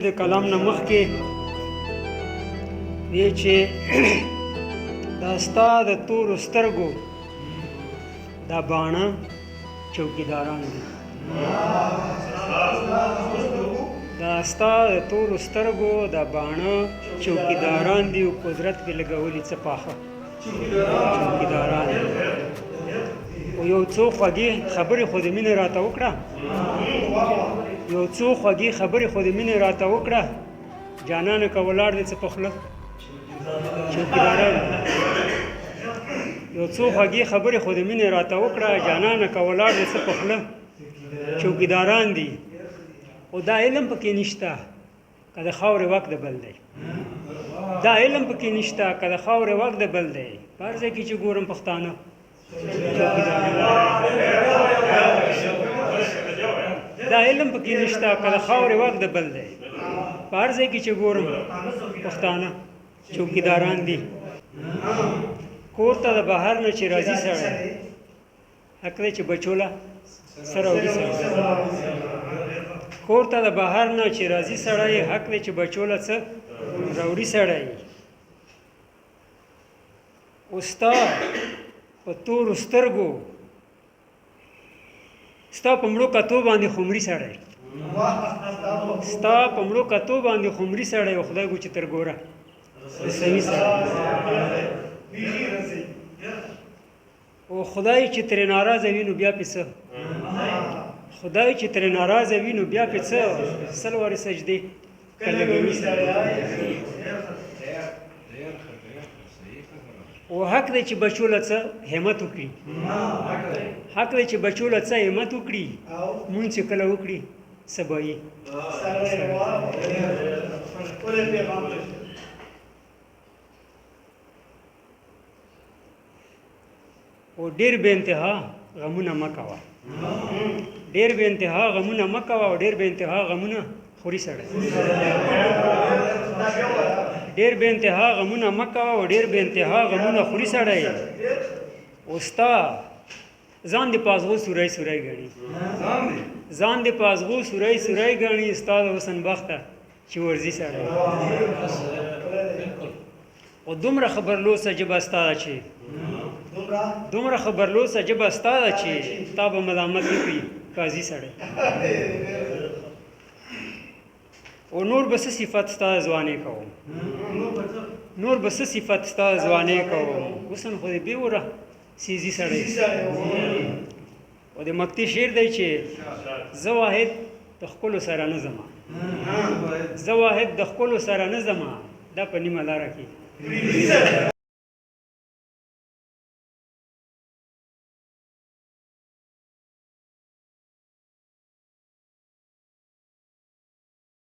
د کلام نه مخکې وی چې دا ستا د تورو سترګو دا باڼه چوکیداران دي، دا ستا د تورو سترګو دا باڼه چوکیداران دي او قدرت پې لګولي څه پاخه چوکیداران دي. او یو څو خوږې خبرې خو د مینې راته وکړه، یو څو خوږې خبرې خو د مینې راته وکړه، جانانه که ولاړ دی څه په خوله چوکیداران دي. یو څو خوږې خبرې خو د مینې راته وکړه، جانانه که ولاړ دی څه په خوله چوکیداران دي. او دا علم پکې نشته که د خاورې واک د بل دی، دا علم پکې نشته که د خاورې واک د بل دی. په هر ځای کې چې ګورم پښتانه دا علم پکې نشته که د خاورې واک د بل دی. په هر ځای کې چې ګورم پښتانه چوکیداران دي. کور ته د بهر نه چې راځي سړی حق دی چې بچوله سره وړي سړی، کور ته د بهر نه چې راځي سړی حق دی چې بچوله څه راوړي سړی. او ستا په تورو سترګو ستا په مړو کتو باندې خمري سړی، ستا په مړو کتو باندې خمري سړی. او خدای ګو چې تر ګوره رسوي سړی، او خدای چې ترې ناراضه وي نو بیا پې څه، خدای چې ترې ناراضه وي نو بیا پې څه سل وارې سجدې لګوي سړی. او حق دی چې بچو له څه همت وکړي، حق دی چې بچو له څه همت وکړي. مونږ چې کله وکړي څه به یې. او ډېر بې انتها غمونه مه کوه، ډېر بې انتها غمونه مه کوه، او ډېر بې انتها غمونه خوري سړی. ډېر بې انتها غمونه مه کوه او ډېر بې انتها غمونه خوري سړی. او ستا ځان دې په ازغو سوری سوری ګڼي، ځان دې په ازغو سوری سوری ګڼي، ستا د حسن بخته چې ورځي سړی. او دومره خبرلوسه ژبه ستا ده چې دومره خبرلوسه ژبه ستا ده چې تا به ملامت نه کړي قاضي سړی. او نور به څه صفت ستا ځوانۍ کوم، نور به څه صفت ستا ځوانۍ کوم. حسن خو دې بېوره سیزي سړی. او د مکتي شعر دی چې زه واحد د ښکلو سره نه ځمه، زه واحد د ښکلو سره نه ځمه، دا په نیمه لاره کې